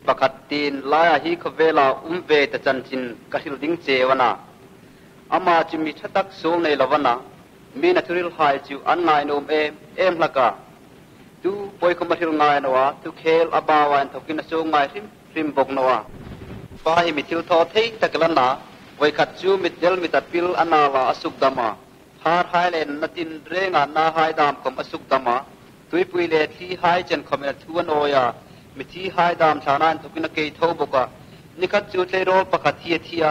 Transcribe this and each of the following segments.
ประคัดตีนลายฮิคเวลาเวตจันจินกะหิลดิงเจวนาอามาจิมิทัตักโซในละวนามีนัทริลไฮจูอันนายนมเอ็มละกาดูปอยคมาทิลงายนัวทุเคลอบาวันทุกินโซงายริมบกนัวฟ้าหิมิทิลทอเทตะกลันนาไว้ขัดจูมิดเดลมิตัดปิลอันนาลาอสุกดามาฮาร์ไฮเลนนัตินเรงานาไฮดามคมอสุกดามาตุยปุยเลที่ไฮเจนคอมเมนทวนโอยามิที่ไฮดามชานันทุกินเกยทบกะนิคัดจูเทโรปะคัดเทีย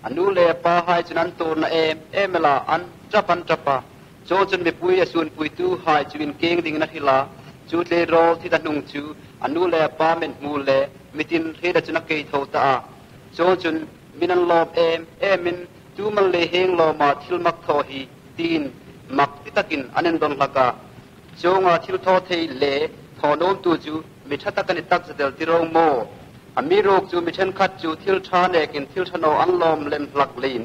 อนุเลปาไฮจุนันตูนเอเมลาอันจับปะโจจนมีปุยสุนปุยตูไฮจูอินเกงดิงนัทิลาจูเลโรที่ตันุงจูอนุเลปาเมนมูเลมิตินเฮดจุนักเกยทตาโจจนมินันลอบมินตูมันเลเฮงลอมาทิลมักทอฮีตีนมักติตะกินอันนันดอนลักาโจงอาทิลทอเทเลทอนนตูจูมิทัตกันตักเสดลติโรงโมอามีโรคจูมิเช่นขัดจูทิลชาเนกินทิลชโนอันลอมเลมพลักลิน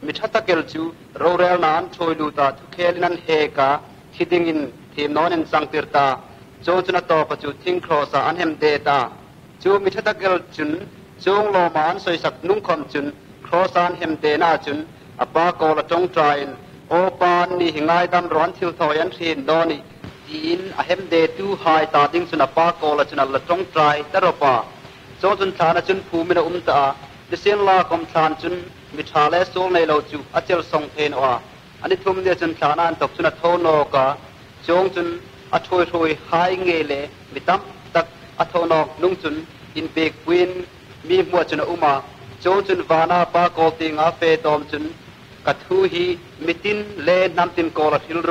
มิทัตเกลจูโรเรลนานช่วยลูตาทุเคลินันเฮกาคิดิงินทีมนอนินสังติรตาโจจุนตอปจูทิงครอสาอันเฮมเดตาจูมิทัตเกลจุนจงโลมานสวยสักนุ่งคอมจุนครอสานเฮมเดนาจุนอปาโกละจงใจน์โอปานนี่หิงไงดำร้อนทิลทอยันทีนดอนีอินอเฮมเดตูไฮตาดิงสุนปาโกละจุนละจงใจตรปาโจจุนทานจุนภูมินาตาดิเซนลาคมทานจุนมิชาเลโซในเราจูอเจลทรงเทนวาอันนี้ทุ่มเดียจุนทานันตกจุนโทโนกาจงจุนอถอยหายเงเลมิตัมตักอโทนอกนุ่งจุนอินเบกวินมีมัวจุนอุมาโจจุนวานาปาโกติงอาเฟตอมจุนกัทูฮีมิตินเลนัมตินโกลทิลโร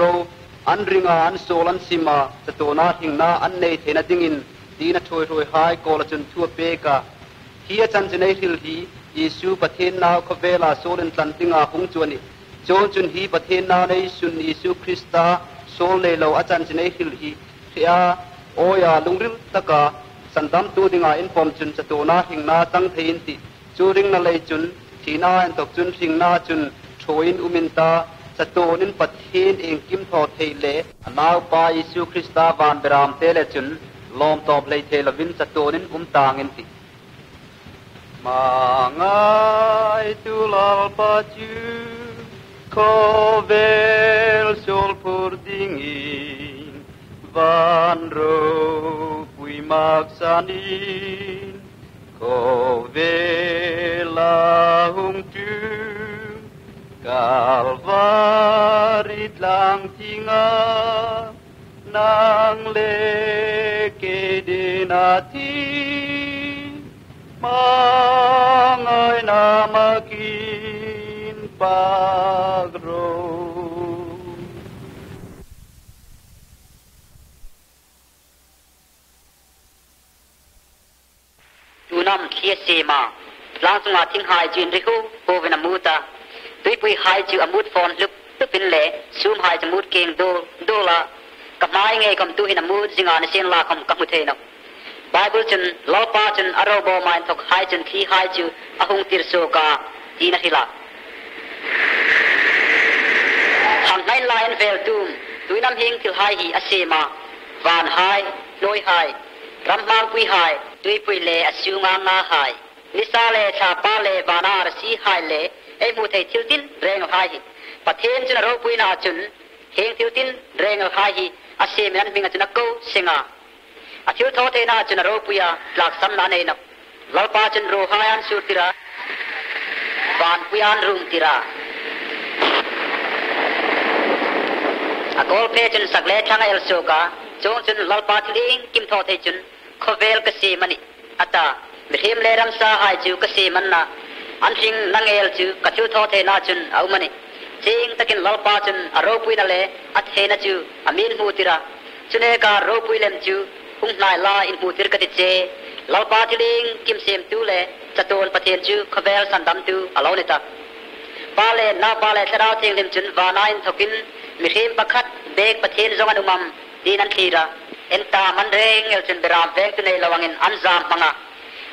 อันริงอันโซลันซิมาสตูนาหิงนาอันเนเทนดิงินดีนัทถอยหายโกลจุนทั่วเปกาฮีจันจุนเอทิลฮียิสูประเทศนาวขเวลาโซลินตันติงอาหงจวนิโจจุนฮีประเทศนาวในสุนยิสูคริสตาโซเลโลอาจารย์จุนเอทิลฮีเฮียโอยาลุงริลตะกาสันดำตัวดิงาอินฟอมจุนสตูนาหิงนาตั้งเทียนติจูริงนาเลยจุนทีนาอันตกจุนหิงนาจุนโชยินอุมินตาสตูนินประเทศเองกิมทอเทเลนาวปายิสูคริสตาวานเบรามเทเลจุนลอมตอบเลยเทลวินสตูนินตางอินติมาง่ายตุลาปาจูโคเวลโซลพูดดิ้งอินวันโรปุยมักซานินโคเวลาหุงจูกาลวาริดลังทิงานางเลเกเดนาทีมาไงนามากินปากโรดูน้ำเคียเซมาลางสงาทิ้งหายจีนริคูโอเวนามูตาตุยปุยหายจีอมูดฟอนลึกตึกเป็นเล่ซูมหายจมูดเก่งโดละกับไม้ไงกับตุยนามูดสิงานเซียนลาคำกับมุเทนไบเบิลจนลอปาจนอารบอมายทกหายจนที่หายจูอหงติรโซกาทีนักฮิลาหังไงไลน์เวลตูมตุยน้ำเฮงที่หายฮีอาเซมาวานหายลอยหายรำมางปุยหายตุยปุยเล่อสูงางาหายนิสาเล่ชาปาเล่วานารสีหายเล่ไอมุเททิลตินเรงหายฮีปะเทนจนรบปุยนาจุนเฮงทิลตินเรงหายฮีอาเซมันมิงจุนักโกเซงาอาทิตย์ทอเทน่าจนโรปุยาหลักสำนักเองนับลาปาจนโรหายันสุติระบานปุยานรุงติระอากอลเพจนสักเล่ช่างเอลโซกาจงจนลาปาทิลิงกิมทอเทจนขเวลกษีมันอัตตาบิหิมเลรัมซาหายจูกษีมันนะอันสิงนังเอลจูกัจจุทอเทน่าจนเอามันจิงตะกินลาปาจนอโรปุยนั่นเลยอัตเฮนจูอามินมูติระจนเอกาโรปุยเลมจูคงนายลาอินมูติรกติเจลาวปาทิลิงกิมเซมตูเลจะโดนประเทศจูขเวลสันดัมตูอลาวนิตาปาเลนาปาเลทราวเทงเลมจุนวานาอินทกินมิเขมปักขัดเบกประเทศจงอนุมัมดีนันทีระเอ็นตามันเรงเอลจุนเบรามเวงตุเนลวังอินอันซามปังะ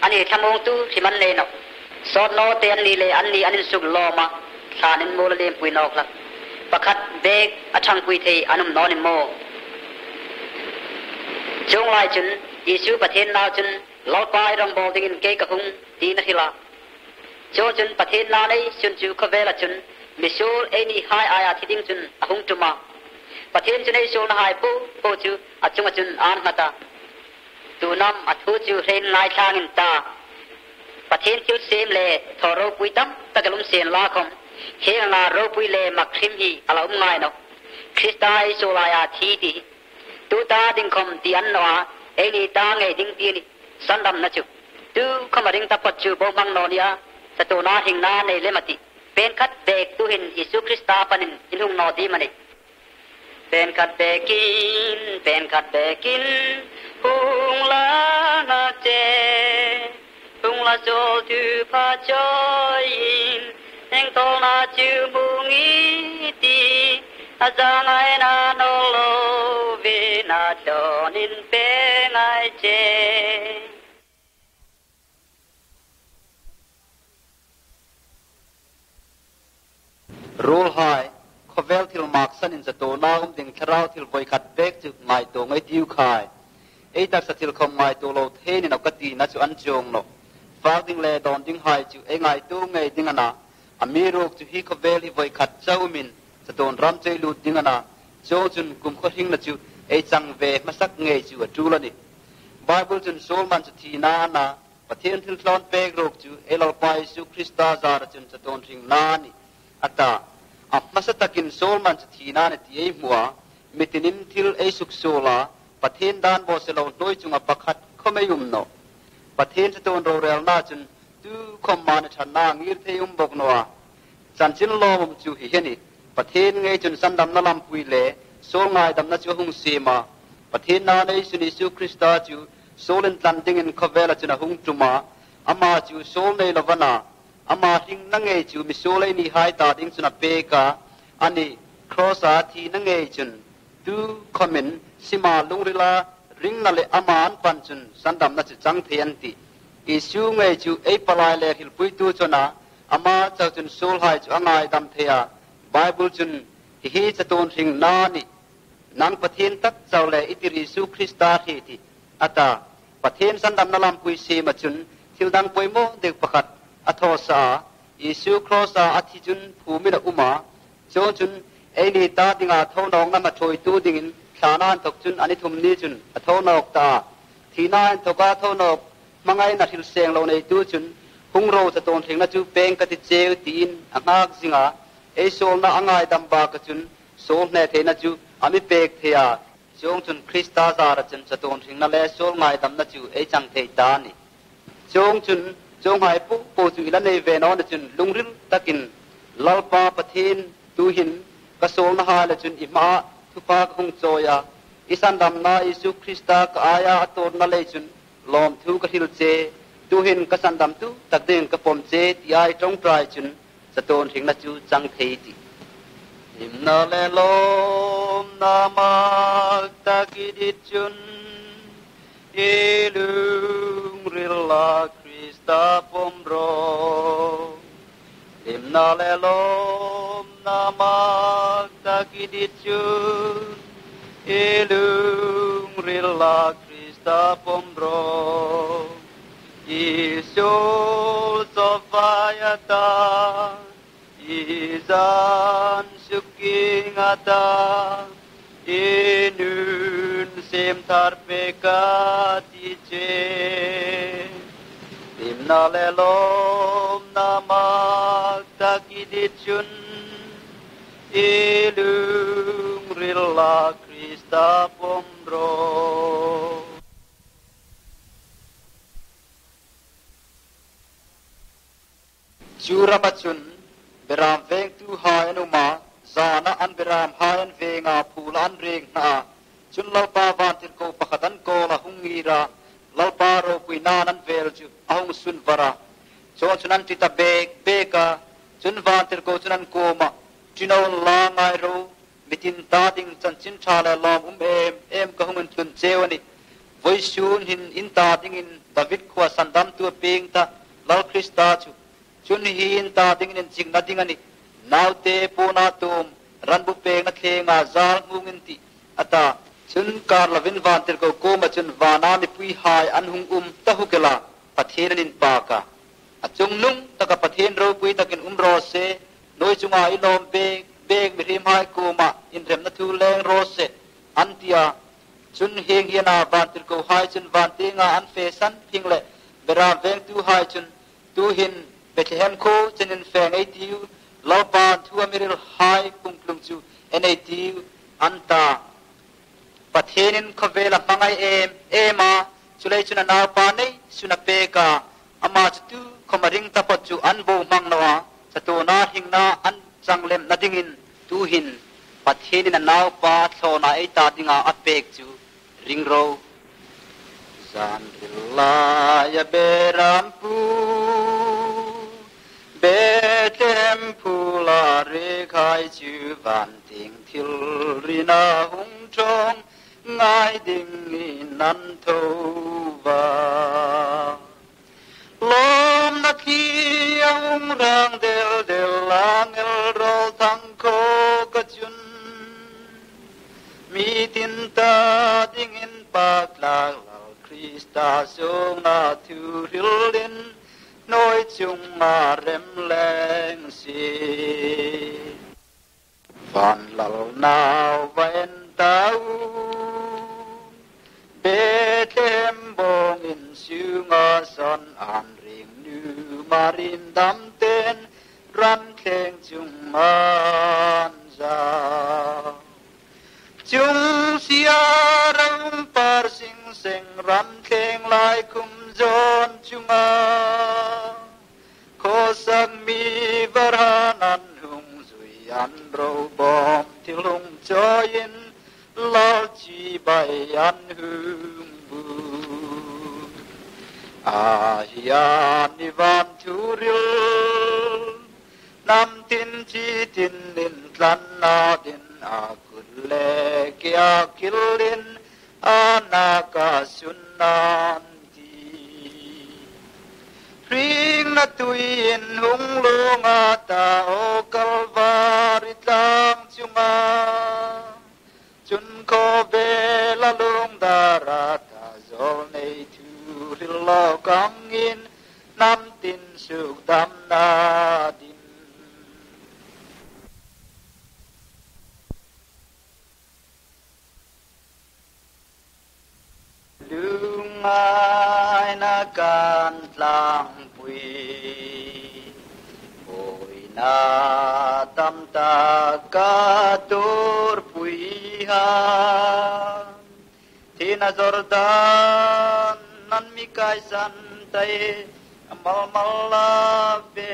อันนี้ทำองตูที่มันเลนอกสอดโนเตนลีเลอันนี้อันนี้สุกลอมาสานินโมเลมปุยนอกละปักขัดเบกอัชังปุยเทอนุมนอนิโมจงไล่จุนยิสูประเทศนาจุน เราไปรำบอลดิ่งเกยกะหุงดีนักลาโจจุนประเทศนาในจุนจูขเวลจุนมิชูเอนี่หายอายาที่ดิ่งจุนหุงจุมาประเทศจุนในชูนหายปูจูอัจจุงจุนอ่านมาตาตูนำอัจฉจูเรนลายชางินตาประเทศจุดเซมเลทอโรปุยตั้มตะกลุมเสียนลาคมเฮงลาโรปุยเลมักคริมฮีอาลาอุมไงโนคริสตาอิโซลายาทีดีตูตาดิ่งคมตีอันโนอาเอนี่ตาไงดิ่งตีนี่สันดำนัจูตูขมาดิ่งตาปัจจุบมังโนเนียสตูนาหิงนาในเลมติเป็นคัดเบกตูเห็นยิสุคริสตาปนินอินหุงโนดีมันเป็นคัดเบกินหุงลานาเจหุงลาโจทูพาจอยเอ็งโตนาจูบุงีตีอาจารย์นาโนโลวินาโดนินเปงไอเจรูลไฮขเวลทิลมาร์กสันอินสตูนาอุมดิงคราวทิลบอยขัดเบกจุไงตัวไงดิวขายไอ้ตักสติลคอมไงตัวโลเทนินเอากตีนัจุอันจงโนฝากดิงเลดอนดิงไฮจุไอ้ไงตัวไงดิงอนาอเมรุกจุฮีขเวลฮิบอยขัดเจ้ามินสตูนรำใจลุดดิงอนาโจจุนกุมขหิงนัจุไอ้จังเวมาสักไงจุจูลนี่ไบเบิลจุนโซลมันจุทีนานาประเทศทิลคลอนเปกโรกจุไอ้ลอไปสุคริสตาซาร์จุนสตูนทิงนานี่อัตตามาสตักินโซลมันจะทีนาเนตีไอหัวมิตินินทิลไอสุกโซลาประเทศด้านบอสเลวน้อยจุงอปักขัดเขาไม่ยุ่มโนประเทศจะโดนโรเรลน่าจนดูคอมมานชันนางีร์เทยุมบกนัวจันจินลอมจูฮิเฮนิประเทศไงจนสันดำนลำปุยเล่โซลไงดำนัดจูหงเซมาประเทศนาในสุนิสุคริสตาจูโซลินตันดิงินขเวลจุนหงจุมาอามาจูโซลในลวนาอามาหิงนั่งเอจูมิโซเลนี่หายตาดิ้งจุนเปกาอันนี้ครอสาทีนั่งเอจุนดูคอมเมนสิมาลุงริลาริงนั่นเลยอามาอันปันจุนสันดำนัดจังเทียนติอิสูงเอจูเอปลายเลหิลปุยตูจนะอามาเจ้าจุนโซลหายจูอ่างไอดำเทียไบเบิลจุนฮิจะโดนหิงนานี่นังประเทศตักเจ้าเลอิติริสุคริสตาฮีติอัตาประเทศสันดำนัลำปุยเซมาจุนทิวดังปุยโมเด็กประคัดอัทสายิสุครอสาอธิจุนภูมิละอุมาโจจุนเอนีตาดิงอาทอนองนั่นมาถอยตูดิงินขานานตกจุนอันนี้ทุมนี้จุนอัทอนอกตาทีนานตกอาทอนอกมังไงนัดหิลเสียงเราในตูจุนหุงโรจะโดนถึงนัดจูเปงกติเจวตีนอังอากสิงาเอโซลน่าอังไงดำบากจุนโซลเนเทนัดจูอามิเปกเทียจงจุนคริสตาซาระจุนจะโดนถึงนั่นแหละโซลไงดำนัดจูเอจังเทตานี่จงจุนจงหายปุ๊บปูจุอิลันในเวนอนจุนลุงริมตะกินลลปาปะเทนตูหินกระโซลนหาลจุนอิมาทุพากงโจยาอิสันดำนาอิสุคริสตากอายาอัตโตนเลจุนลอมทุกหิลเจตูหินกษันดำตุตักเดินกระปมเจที่ไอจงปลายจุนสะโตนถึงนัจูจังเทติหิมนาเลลมนามาตะกิดิจุนเอลุงริลาตาปมโรดิมนาเลลมนามาตะกิดิจุนเอลุงริลาคริสตาปมโรอิโซโซฟายตาอิซานสุกิงาตาอินุนเซมทาร์เปกาติเจDimna lelom namak takiditjun ilung rilla Krista pomro Jurapachun beram veng tu hayanuma zana an beram hayan venga pulan reng na chun lalpa vantil ko pakatan ko la hungira lalparo puinanan velju ahung sun vara so chunan tita beka chun vantir ko chunan koma chinaw la ngai ro mitin ta ding chanchin thala lam em ka humun tun chewani voisun hin in ta ding in david khwa sandam tu ping ta lal krista chu chun hi in ta ding in jing na ding ani naute pona tum ranbu peng na thenga zal ngungin ti ata chun kar la vin van tir ko ma chun vana ni pui hai an hung ta hukela pathen nin pa ka achung nung taka pathen ro pui takin ro se noi chunga ilom be mi rim hai ko ma in rem na thu leng ro se antia chun heng hiana van tir ko hai chun van te nga an fe san phing le bera veng tu hai chun tu hin Bethlehem ko chenin feng ai tiu lo ban thu amiril hai kum plum chu enai tiu anta pathenin khavela mangai ema chulai chuna na pa nei suna pe ka ama chu khomaring tapot chu an bo mang nawa chato na hingna an changlem na dingin tu hin pathenin naw pa thona ei ta dinga apek chu ringro zan rilla ya berampu Bethlehem pula re khai chu van ting thil rina hung trong ngai ding nan thâu va lom na khi ông rang del lang el ro thang ko ka chun mi tin ta ding in pak la Krista song na thu rilin nói chung mà rem leng si van lal nào ven tao Bethlehem bong in siêu ngã son an ring nu marin đam tên ran keng chung man ra chung sia rong par sing sing ran keng lai kum zon chunga Kosan mi varanan hung zui an ro bom til hung joyin lao chi bay an hung bu Ahian ni van turil nam tin chi tin nin tlan na din akul le kya kilin anaka sunan Ring na tuin hung lunga ta o kalvari tlang chunga chun ko be la lung darata zol nei tu rilo kangin nam tin suk dam na din lungai na kan tlang Ôi na tâm ta ca tur pui ha Thina Jordan nan mi kai san tay mal mal la be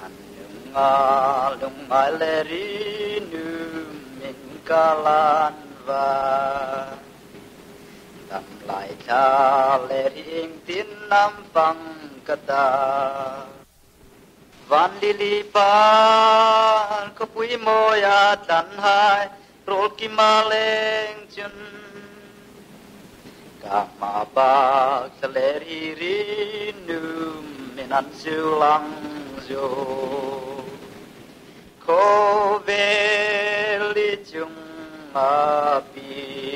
An lung le ri nu min kalan va Đam lại cha lệ riêng tin nam phăng kata Van lili pa ko pui moya tan hai rol ki maleng chun Ka ma ba lệ ri nu minan silang jo Ko veli chung api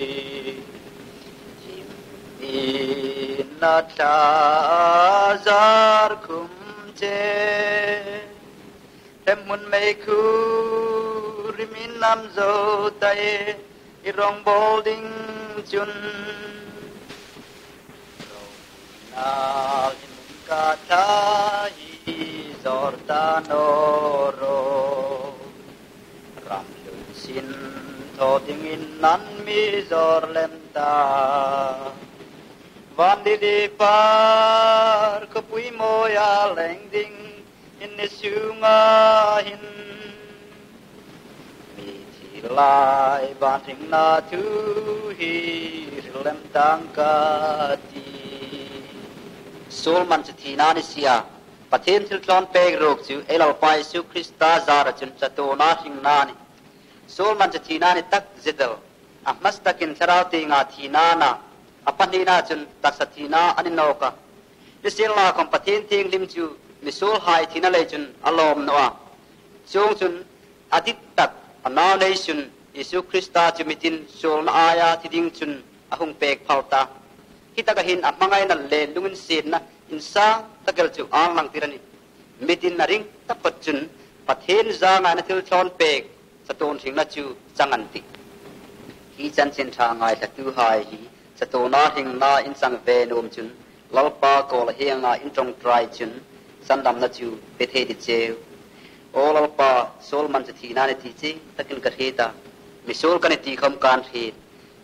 Inata zar kumche Temun meiku rimin nam zo tay Irong bolding chun Rona hinka tahi zortanoro Ram lun sin tho dingin nan mi zor lenta Van đi par ko pui moya leng ding in sunga hin mi thi lai ban thing na thu hi lem tang ka ti sol man thi na ni sia pathen thil tlon pe rok chu elal pai su Krista zara chun chato na hing na ni sol man thi na ni tak zedal ahmas takin tharauti nga thi na na Apanina chun taksatina aninoka Nisila kom pathin ting lim chu misul hai thina le chun alom noa chung chun adit tak anaw nei chun Yesu Krista jumitin sol na aya tiding chun ahung pek pauta kita kahin amangai na le lungin sin na insa tagal chu ang lang tirani mitin na ring tapat chun pathen za nga na til thon pek sa ton thing na chu changanti hi chan chen tha ngai ta tu hai hi sa to na hing na in sang ve nom chun lalpa ko la hianga in trong trai chun sandam na chu pe the di che o lalpa sol man thi na ne ti chi takin ka heta misol kan ti kham kan he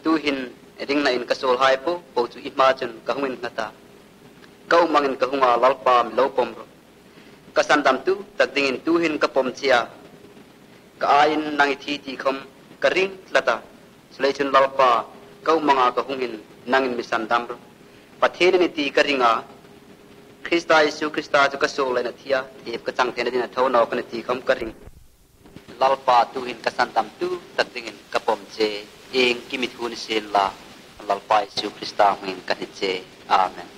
tu hin ring na in ka sol hai po po chu i ma chun ka huin na ta kau mangin ka hunga lalpa mi lo pom ro ka sandam tu tak dingin tu hin ka pom chia ka ain nang thi ti kham ka ring lata slei chun lalpa kau manga ka hungin nangin mi sandam ro pathen ni ti ka ringa Krista Yesu Krista chu ka sol na thia ep ka chang thena din tho no ka ti kham ka ring lalpa tu hin ka sandam tu tak dingin ka pom che eng kimit hun sel la lalpa Yesu Krista min ka ni che amen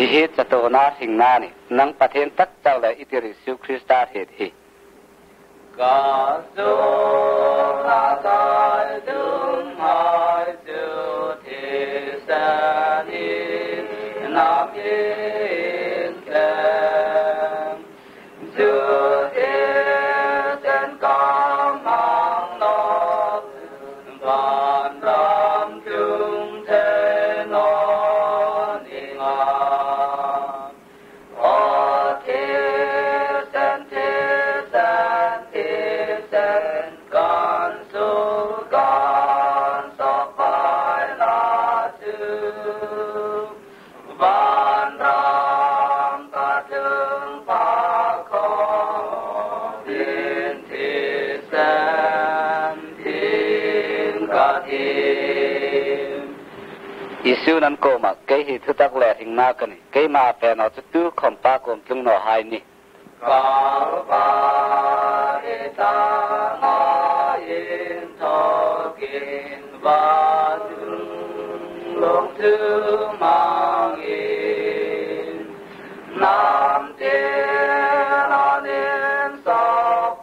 hi cha to na thing na ni nang pathen tak chau la itiri Yesu Krista he hi ka so la kai dung hai chu thi sa ni nam yin ka chu thi sen kam mang no van ram chung the no Isu nan ko ma ke hi thu tak le thing na ka ni ke ma pe no chu tu khom pa kom tlung no hai ni ka pa ta na yin tho kin ba long tu mang in nam te na nen sa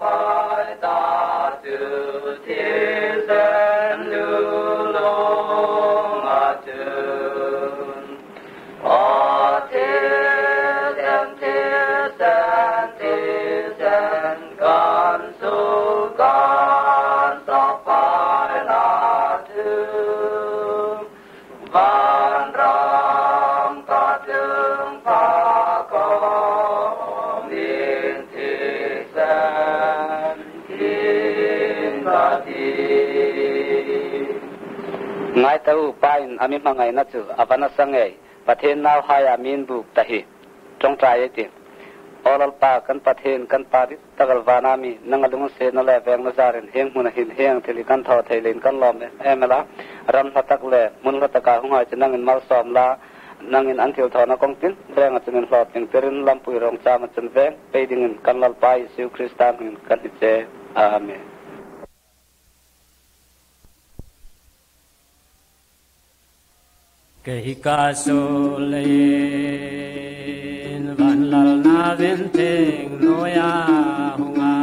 pai ta tu thiên sen lu lo ngai tau pain ami mangai na chu avana sangai pathen naw haya min buk tahi trong trai eti olal pa kan pathen kan parit tagal vanami nangalung se na le veng na zaren heng mun hin heng thili kan tho thailen kan lom emela ram hatak le mun hataka hunga chnangin mal som la nangin anthil thona kongtin breng chunin hlot ting perin lampui rong cha ma chun veng peidingin kan lal pai Yesu Krista min kan che amen Kehika solein van lal na vinteng noya hunga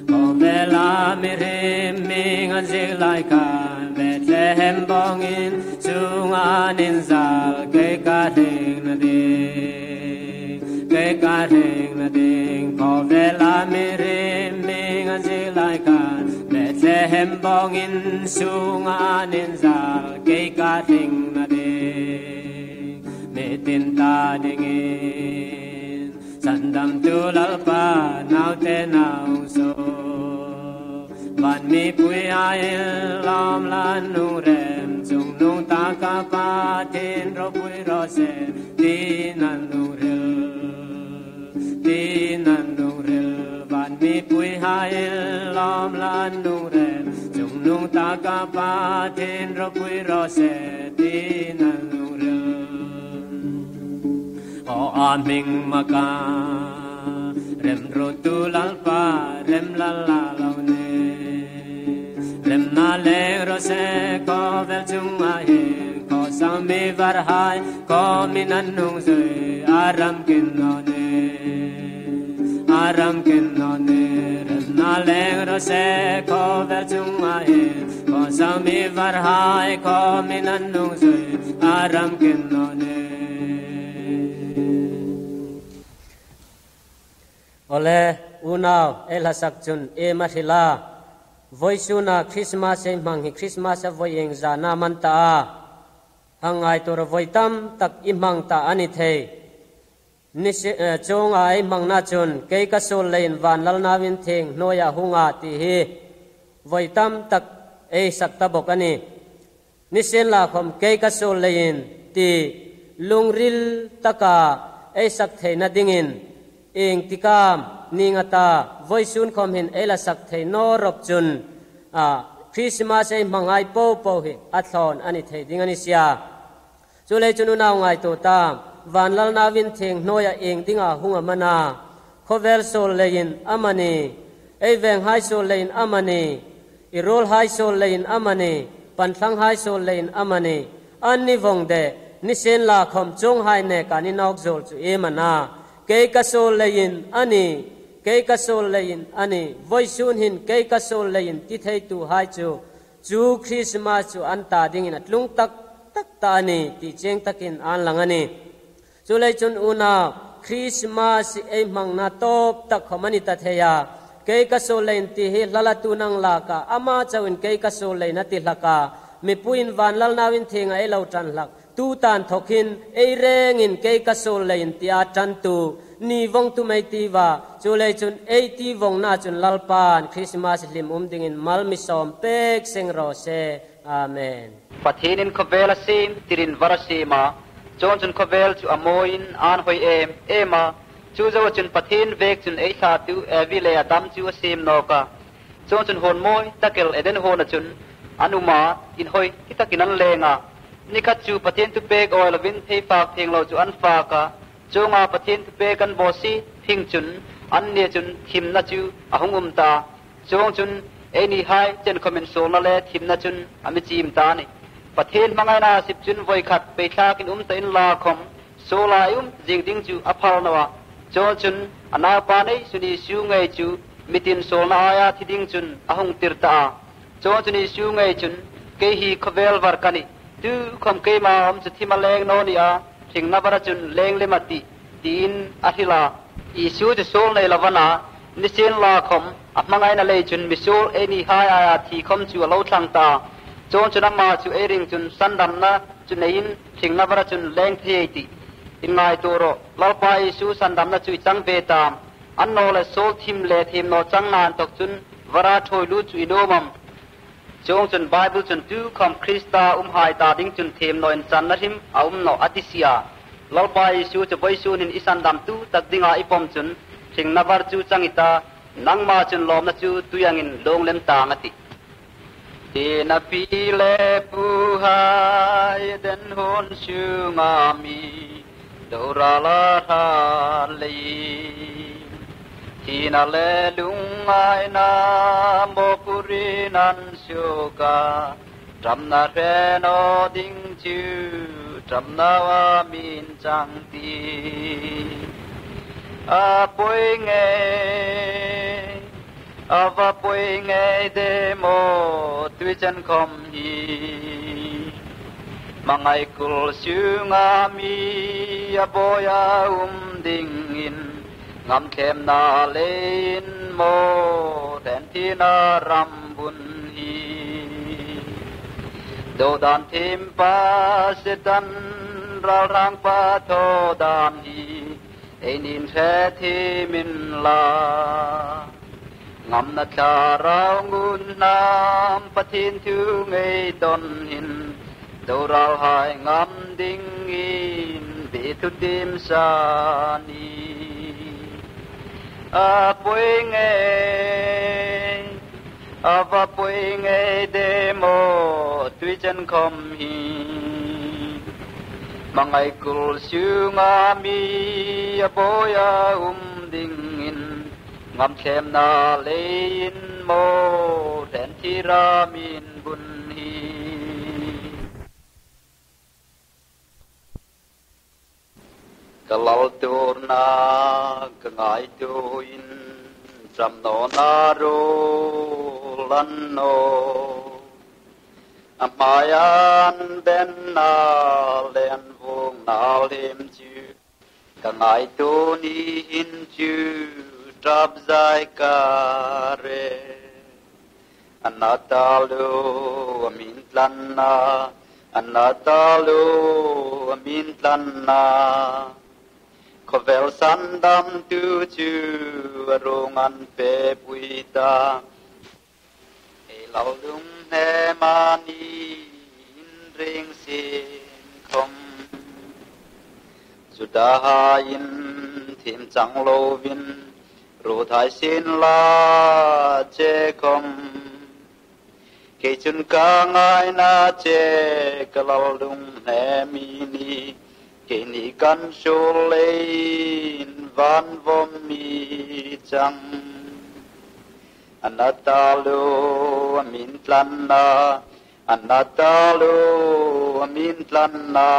Ovela mirim ming anzilai kan Bethlehem bongin sungan inzal Keka ding na ding Ovela mirim ming anzilai kan Bethlehem hem bongin sunganin zal kay kating na ding metin ta dingin sandam tulal pa naw te naw so van mi pui ai lam lan nu rem chung nung ta ka pa tin ro pui ro se tin an nu rel van mi pui hai lam lan nu rem chung nung ta ka pa tin ro pui ro se tin an nu rel o aming maka rem ro tu lal pa rem la la lao ne rem na le ro se ko vel chung ai ko sa me var hai ko min an nung zui aram kin no ne rem na le ro se ko vel chung ai ko sa me var hai ko min an nung zui aram kin no ne ole unaw elasak chun e mathila voisuna Christmas e manghi Christmas a voyeng zana manta hangai tor voitam tak imang ta ani the ni chong ai mangna chun ke ka sol lein van lal nawin theng noya hunga ti hi voitam tak e sakta bokani ni sen la khom ke ka sol lein ti lungril taka e sak theina dingin eng tikam ningata voisun khom hin ela sak thei no rop chun Christmas ei mangai po po hi athon ani thei ding ani sia chule chunu naw ngai to ta van lal na win theng noya eng dinga hunga mana khovel sol lein amani ei veng hai sol lein amani irol hai sol lein amani panthlang hai sol lein amani anni vong de ni sen la khom chong hai ne ka ni nok zol chu e mana ke ka sol lein ani ke ka sol lein ani voisun hin ke ka sol lein ti thei tu hai chu Christmas chu anta ding in atlung tak ta ni ti cheng takin an langani chu lei chun una Christmas ei mangna top tak khomani ta theya ke ka sol lein ti hi lala tu nang la ka ama chawin ke ka sol lein ati hlaka mi puin van lal nawin thenga e lo tran lak tu tan thokin ei rengin ke ka sol lein ti a tan tu ni vong tu mai ti wa chu le chun ei ti vong na chun lalpan Christmas lim dingin mal mi som pek seng ro se amen pathinin khovela sim tirin varasima chon chun khovel chu amoin an hoi ema chu zo chun pathin vek chun ei sa tu evile adam chu sim noka chon chun hon moi takel eden hon chun anuma in hoi kitakinan lenga nikhat chu pathin tu pek oil vin thei fak theng lo chu an fa ka chonga pathin tu pe kan bosi thing chun an ne chun thim na chu ahungum ta chong chun eni hai chen comment so na le thim na chun ami chim ta ni pathin mangai na sip chun voi khat pe tha kin ta in la khom so la jing ding chu aphal na wa chong chun ana pa nei suni siu ngai chu mitin so na aya thiding chun ahung tir ta chong chun siu ngai chun ke hi khovel war kani tu khom ke ma chu thima leng no ni a thing na bara chun leng le mati tin ahila isu de sol nei lawana nisin la khom apmangai na le chun misol eni hai aya thi khom chu lo thlang ta chon chun ma chu ering chun sandam na chunein thing na bara chun leng thei ti in ngai to ro lalpa isu sandam na chu chang ve tam anno le sol thim le thim no chang nan tok chun vara thoi lu chu inomam chong chun bible chun tu khom krista hai ta ding chun them no in chan na him no atisia lalpa isu chu boisu nin isan dam tu tak dinga ipom chun thing na bar chu changita nangma chun lom na chu tuyangin long lem ta ngati ti na pi le pu hai den hon shu ngami dora la tha le ti na le lung ai na mo puri nan shuka tram na re no ding chu tram na wa min chang ti a poi nge ava poi nge de mo tui chan khom hi mangai kul su ngami a boya ding in ngam khem na lein mo ten thi na ram bun đồ đàn thêm pa sẽ tan rau rang pa thô đàn hi ai nín sẽ thi min la ngắm na cha rau ngun nam pa thiên thu ngây tôn hin đồ rau hai ngắm ding in bị thu tim sa ni a pui nghe a va pui nghe de mo tuy chân không hi mangai kul siu nga mi a boya ding in ngam khem na lein mo den thi ra min bun hi kalau tur na kengai tu in jam no na ro lan no amayan ben na len vung na lim chu kengai tu ni hin chu trap zai ka re anatalu amin tlan na anatalu amin tlan na Kovel sandam tu chu rongan pe puita e lau lung he mani in ring sin khom sudah in thim chang lo vin ro thai sin la che khom ke chun ka ngai na che ka lau lung he mi ni Kini kan solein van vom mi chang Anatalo amin tlanna Anatalo amin tlanna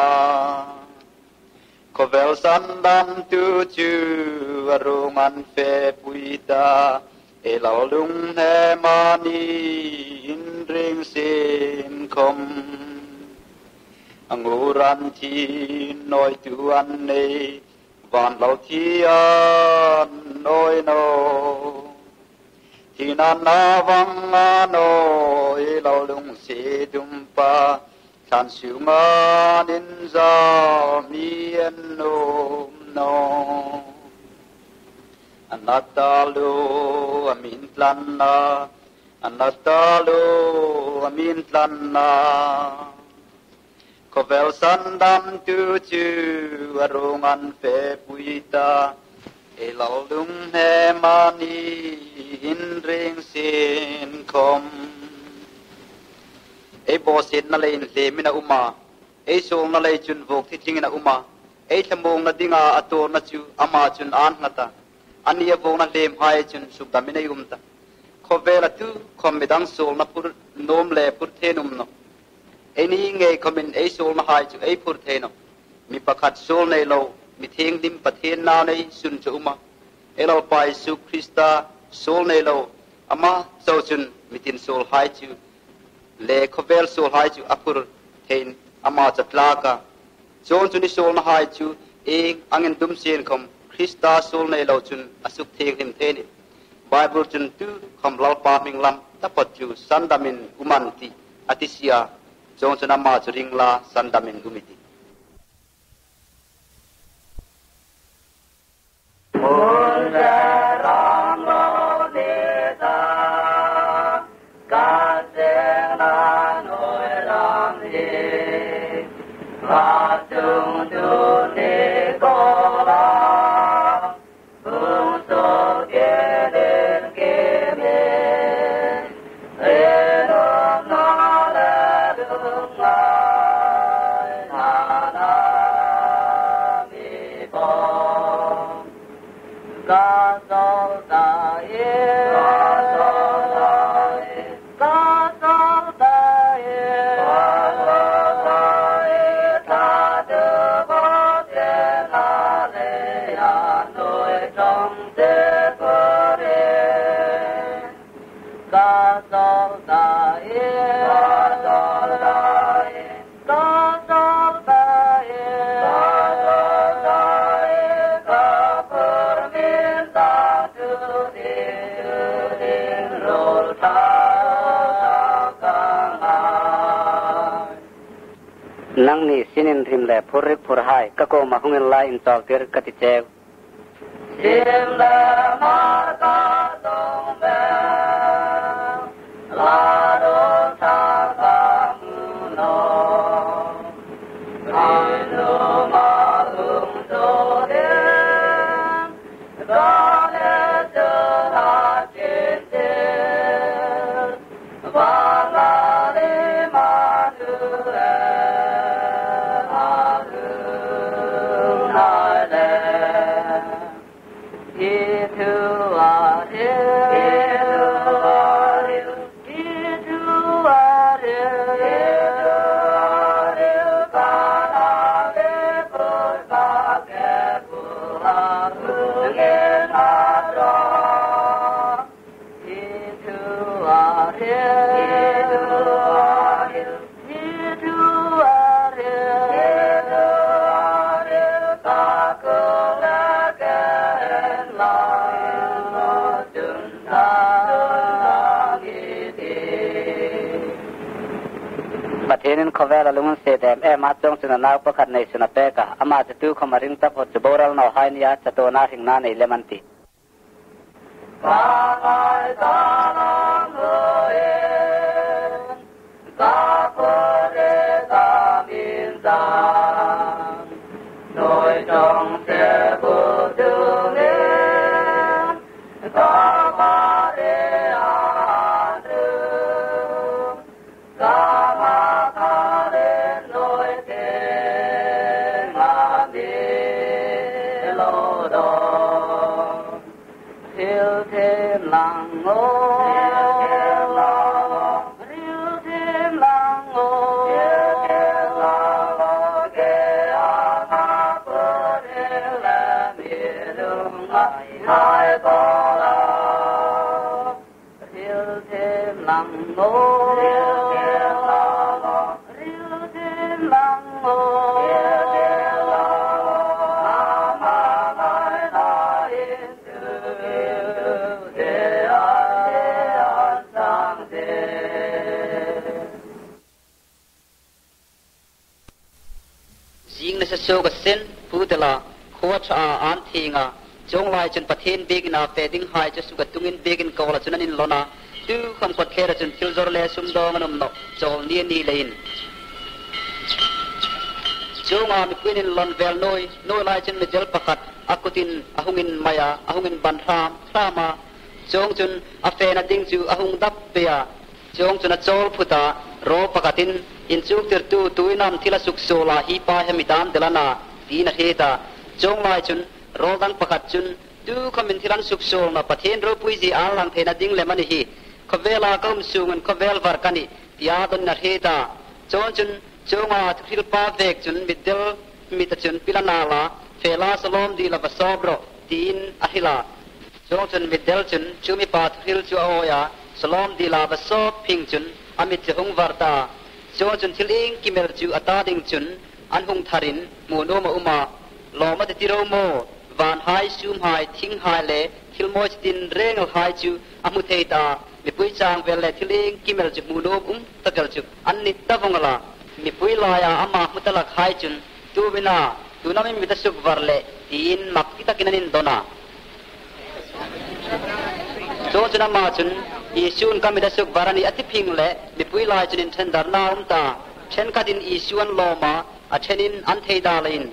Kovel sandam tu chu arongan fe puita Elau lung he mani in ring sin kom Anguran thi nói tu an này van lâu thi an nói no thi na na vang nói lâu lung se dum pa san siu ma nin za mi en no anatalo amin tlanna anatalo amin tlanna Kovel sandam tu chu arongan fe puita e lau lung he mani in ring sin kom e bosit na lein le mina uma e song na lei chun vok thi ting na uma e thamong na dinga ator na chu ama chun an ngata ania vong na lem hai chun suk da mina umta Kovel tu kom medang sol na pur nom le pur thenum no Any ngay comment a soul na hai chu a pur theno mi pakhat soul nei lo mi theng dim pathen na nei sun chu uma elo pai su Krista soul nei lo ama so chun mi tin soul hai chu le khovel soul hai chu apur thein ama chatlaka chon chu ni soul na hai chu e angin dum sen khom Krista soul nei lo chun asuk theng dim theni Bible chun tu khom lal pa ming lam tapat chu sandamin umanti atisia Jong chuna ma churing la sandamin gumiti. Ta thinin rim le phurik phurhai ka ko ma hungin la in tol tir ka ti che sim la ma ka dong be la do ta ka mu no ai no ma lung do de da le de la chen de va la le ma du le Tenin khovela lungun sedem ma tong suna na pakhat nei suna peka ama tu khamaring ta phot boral no hainia chatona hingna nei lemanti ba mai ta lang hoye ta pore ta min ta noi trong se bu tu ne ta ma re a tu ta so ga sen pudela khocha an thinga jonglai chen pathen begina feding hai cha suga tungin begin kola chunanin lona tu kham kot khera chen tilzor le sum do manum no chol ni ni lein jonga mi kwinin lon vel noi lai chen me jel pakat akutin ahungin maya ahungin bantham sama jong chun afena ding chu ahung dap pea jong chuna chol phuta ro pakatin in chuk tir tu tuinam thila suk sola hi pa hemitam delana dina heta jonglai chun ro dang pakat chun tu khamin thilan suk sol na pathen ro puiji an lang thena ding le mani hi khovela kom sungun khovel var kani tia don na heta chon chun chonga thil pa vek chun midel mita chun pilana la fela salom di la basobro tin ahila chon chun midel chun chumi pa thil chu oya salom di la basob phing chun amit chhung varta chon chun thiling kimel chu ata ding chun an hung tharin mu no ma uma lo ma ti ro mo van hai sum hai thing hai le thil mo tin reng hai chu amu theita mi pui chang vel le thiling kimel chu mu no takal chu an ni ta vongala mi pui la ya ama mutalak hai chun tu bina tu na mi ta suk varle tin mak kita kinanin dona chon chun ma chun isun kami da suk varani ati phing le mi pui lai chunin then dar na ta then kadin isuan loma a thenin an theida lein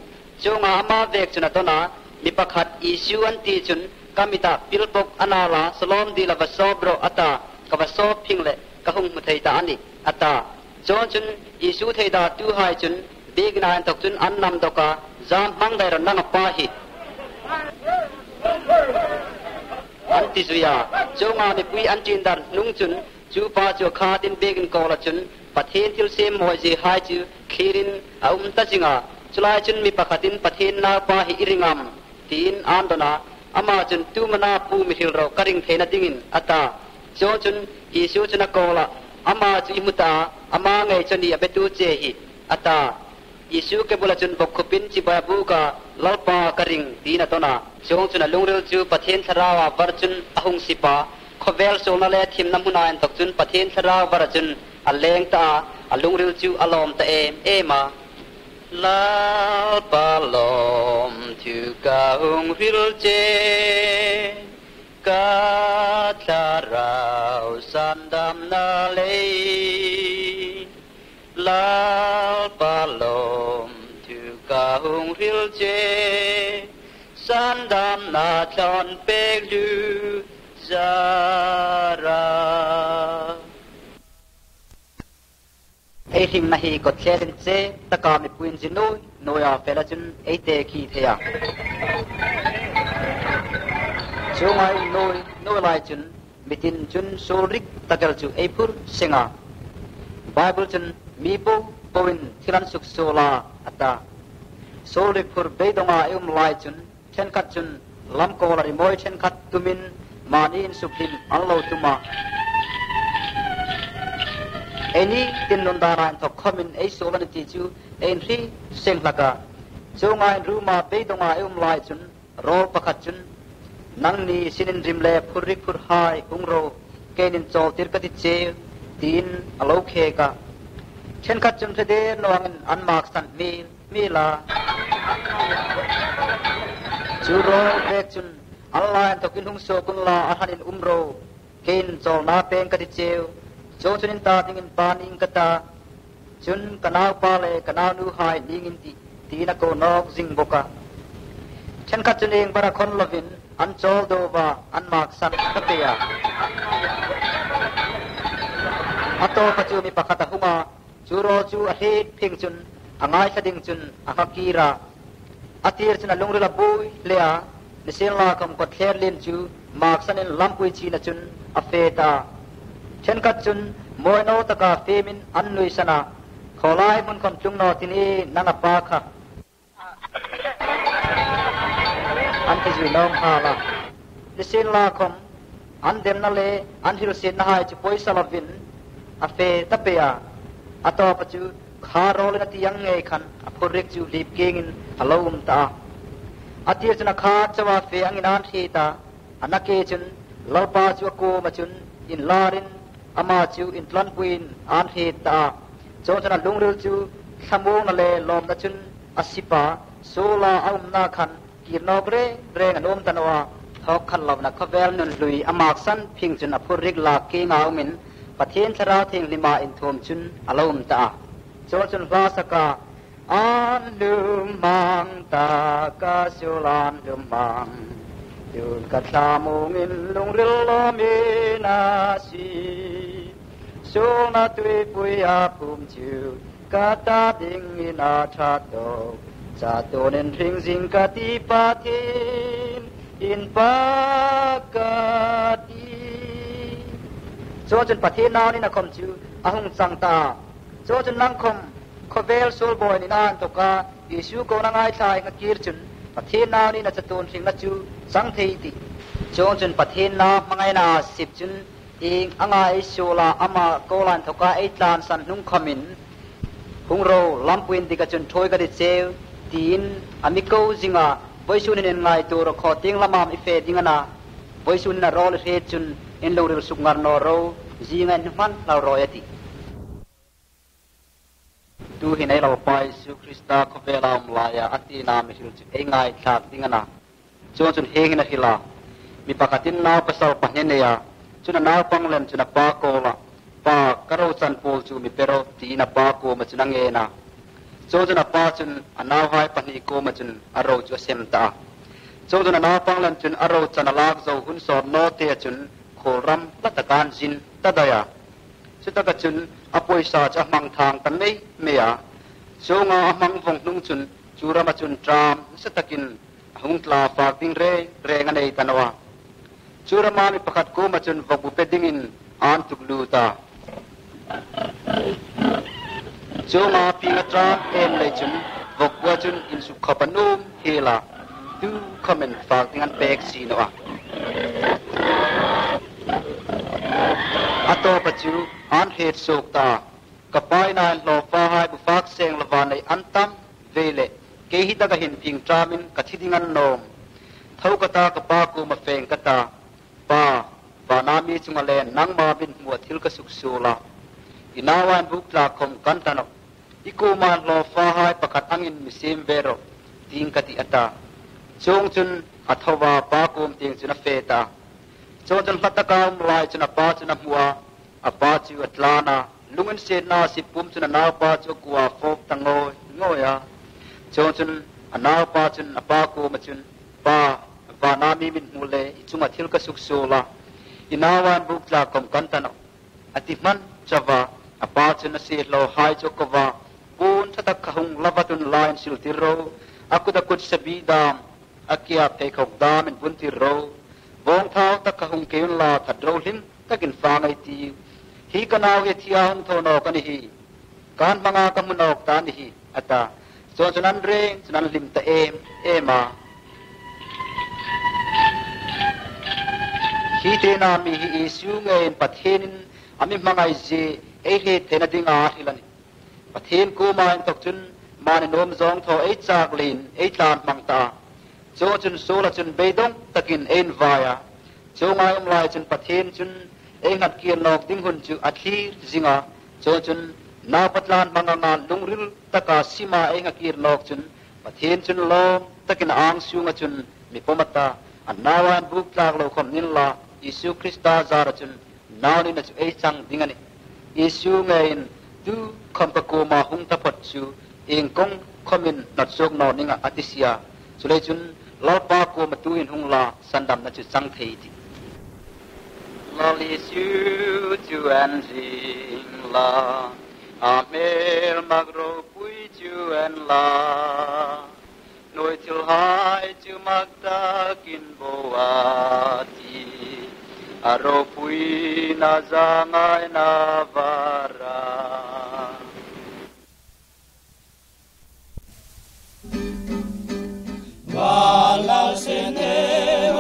chonga ama vek chuna tona mi pakhat isuan ti chun kamita pilpok anala salom di la vasobro ata ka vasob phing le ka hung mu theida ani ata chon chun isu theida tu hai chun big na an tok chun an nam doka jam mang dai ran na pa hi anti zuya chonga mi pui an chin dar nung chun chu pa chu kha tin begin kola chun pathen til sem moi je hai chu khirin ta chinga chulai chun mi pakhatin pathen na pa hi iringam tin andona ama chun tu mana pu mi hil ro karing thena dingin ata cho chun isu chuna kola ama chu imuta ama ngai chani abetu che hi ata isu ke bula chun bokhupin chi ba bu ka lalpa karing dina tona chong chuna lungril chu pathen tharawa barchun ahung sipa khovel sona le thim namuna en tok chun pathen tharawa barchun aleng ta alungril chu alom ta ema la palom tu kaung rilje ka tarau sandam na lei la palom tu kaung rilje sandam na chon pek lu zara ai hing na hi ko thlen che taka mi puin jin noi noya fela chun ai te khi thea chungai noi lai chun mitin chun solrik takal chu ai phur singa bible chun mi po poin thiran suk sola ata solrik phur beidonga lai chun chen khat chun lam ko la moi chen khat tumin manin sukhim allo tuma any tin non daran to common a sovereignty chu en ri seng laka chungai ruma beidonga lai chun rol pakhat chun nang ni sinin rimle phurik phur hai ungro kenin chol tir ka ti che tin alo khe ka chen khat chun thede noang an mak san mi la chu ro bek chun Allah to kin hung so kun la ahanin umro ken chol na peng ka ti che cho chunin ta tingin paning kata chun kanau pale kanau nu hai ningin ti na ko nok jing boka chen khat chun eng para khon lovin an chol do ba an mak san kapea ato pachu mi pakhata huma churo chu a he phing chun angai sading chun akakira atir chun alung la bui lea nisel la kam ko thler len chu mak sanin lampui chi na chun afeta chen kat chun moi no taka femin an nui sana kholai mun khom chung no tini nana pa kha an te ju nom ha la nisin la khom an dem na le an hil sin na hai chu poi salavin a fe tapea ato pa chu kha rol na ti yang nge khan a phorek chu lip kengin halom ta atir chuna kha chawa fe angin an thi ta anake chun lalpa chu ko ma chun in larin ama chu in tlan puin an he ta chona lungril chu thamong na le lom na chun asipa sola aum na khan kirnogre reng anom tanwa thok khan lom na khavel nun lui amak san phing chun aphurik la ke ngau min pathen thara theng lima in thom chun alom ta chon vasaka an lum mang ta ka solan lum mang yun katlamong in lungril lo mina si so na tui pui apum chiu kata ding in a chato chato nen ring sing kati patin in pakati so chun patin naw ni na khom chiu ahung sang ta so chun nang khom khovel sol boy ni nan to ka isu ko na ngai thai ka kir chun pathen naw ni na chatun sing na chu sang thei ti chong chun pathen na mangai na sip chun ing angai sola ama kolan thoka ei tlan san nung khamin hungro lampuin dika chun thoi ka di cheu tin amiko zinga voisun nen ngai to ro kho ting lamam ife dingana voisun na rol he chun in lo ril suk ngar no ro zingan man la ro yati tu hinai lo pai su krista ko velam laya ati na mi sil ei ngai thak dingana chon chun heng na hila mi pakatin na pasal pahne ya chuna naw panglen chuna pa ko la pa karo chan pol chu mi pero ti na pa ko ma chuna nge na chona pa chun anaw hai pani ko ma chun aro chu sem ta chona naw panglen chun aro chana lak zo hun so no te chun khoram latakan jin tadaya chutaka chun apoi sa cha mang thang tan nei meya chonga mang vong nung chun chura ma chun tram satakin hung tla fa ting re nganei tanwa chura ma mi pakhat ko ma chun vogu pedingin an tuklu ta chonga pinga tram em le chun vogwa chun in su khapanum hela tu comment fa tingan pek si no ato pachu an het sokta kapai na lo fa hai bu fak seng lawan nei antam vele ke hi daga hin ping tramin kathidingan nom thau kata ka pa ko ma feng kata pa na mi chungale nang ma bin mu thil ka suk sula inawan buk la khom kan tanok iku man lo fahai pakat angin misim vero ting kati ata chong chun athawa pa kum ting chuna feta chong chun hatakam lai chuna pa chuna muwa apa chu atlana lungun se na sipum chuna na pa chu kwa fok tangoi ngoya chong chun ana pa chun apa ko machun pa va na mi min mule ichunga thil ka suk sola inawan bukla kom kantano atiman chawa apa chun se lo hai chokwa pun thatak khung labatun line sil tiro akuda kut sabidam akia pekhok dam in puntiro bong thau takhung keun la thadro hlim takin fangai ti hi kanaw ye thiang thono kani hi kan manga kamunok ta ni hi ata so chunan reng chunan lim ta ema hi te na mi hi isu ngein pathenin ami mangai je e he tena dinga hilani pathen ko man tok chun man nom zong tho e chak lin e tlan mangta cho chun sola chun beidong takin en vaya cho ngai lai chun pathen chun e ngat kian nok ding hun chu athir zinga cho chun na patlan manganga lungril taka sima e ngakir nok chun pathen chun lom takin ang sunga chun mi pomata anawan buk tlak lo khom nin la isu krista zara chun nawni na chu e chang dingani isu ngain tu khampako ma hung tapat chu eng kong khomin nat sok no ninga atisia chule chun lapa ko matuin hung la sandam na chu chang thei ti lali su chu an jing la amel magro pui chu an la noi chil hai chu magta kin boati aro pui na zangai na vara Valal sene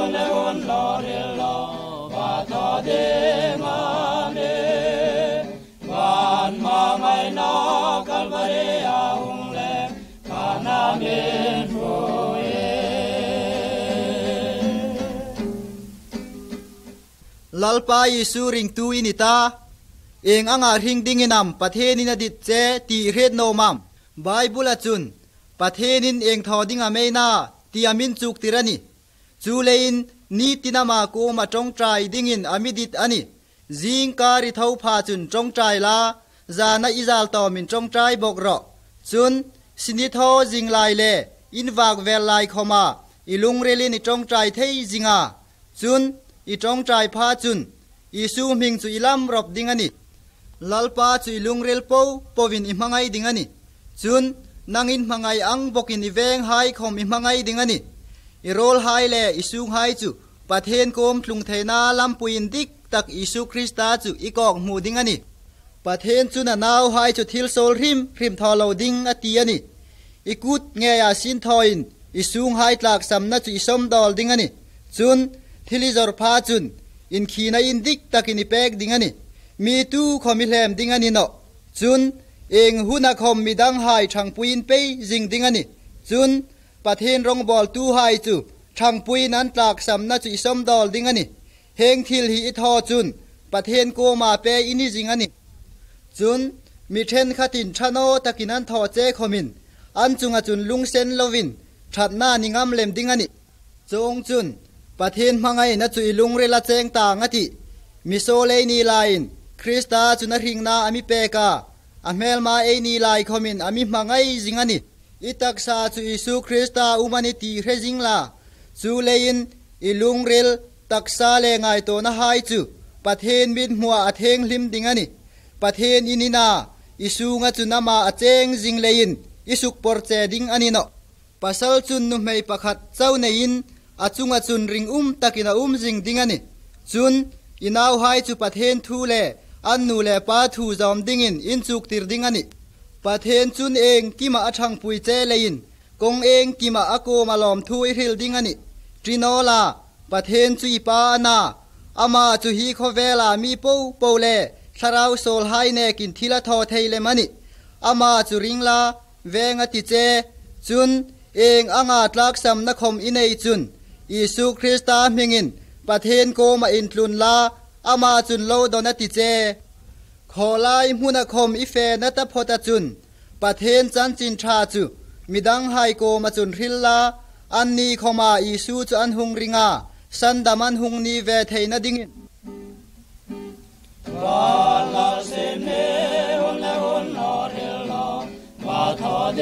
one on lore lo vata de mane van ma mai na kalvare aung le kana men foe lalpa Yesu ring tu inita eng anga ring dinginam pathenina dit che ti red no mam Bible achun pathenin eng thodinga meina tiamin chuk tirani chulein ni tinama ko ma tong trai dingin amidit ani jing kari thau pha chun tong trai la zana izal to min tong trai bokro chun sini tho jing lai le in wak vel lai khoma ilung reli ni tong trai thei jinga chun I tong trai pha chun isu ming chu ilam rop dingani lalpa chu ilung rel po povin imangai dingani chun nangin mangai ang bokin iveng hai khom imangai dingani irol hai le isung hai chu pathen kom thlung theina lampuin dik tak isu krista chu ikok mu dingani pathen chu na naw hai chu thil sol rim tholo ding atiani ikut nge ya sin thoin isung hai tlak samna chu isom dol dingani chun thilizor pha chun in khina in dik takin ipek dingani mi tu khomi hlem dingani no chun eng huna khom midang hai thangpuin pe jing dingani chun pathen rong bol tu hai chu thangpuin an tlak samna chu isom dol dingani heng thil hi I tho chun pathen ko ma pe ini jingani chun mi then khatin thano takin an tho che khomin an chunga chun lungsen lovin thatna ningam lem dingani chong chun pathen mangai na chu ilung rela cheng ta ngati misole ni lain krista chuna ringna ami peka amel ma e ni lai khomin ami mangai jingani itaksa chu isu krista humanity rejingla chu lein ilung rel taksa le ngai to na hai chu pathen min hua atheng lim dingani pathen inina isu nga chu nama acheng jing lein isuk por che ding ani no pasal chun nu mei pakhat chau nein achunga chun ring takina jing dingani chun inaw hai chu pathen thu le annu le pa thu zom dingin in chuk tir dingani pathen chun eng kima athang pui che lein kong eng kima ako malom thu iril dingani trinola pathen chu ipa na ama chu hi khovela mi po le tharau sol hai ne kin thila tho theile mani ama chu ringla venga ti che chun eng anga tlak sam na khom inei chun Isu Krista mingin pathen ko ma intlun la ama chun lo donati che kholai huna khom ife na ta phota chun ปะเทนจันจินทราจูมิดังไฮโกมาจุนริลลาอันนี้เข้ามาอีซูจูอันหุงริงาสันดามันหุงนีเวเทนดิ่งวาลาเซเนฮุนเนฮุนนอริลลามาทอเด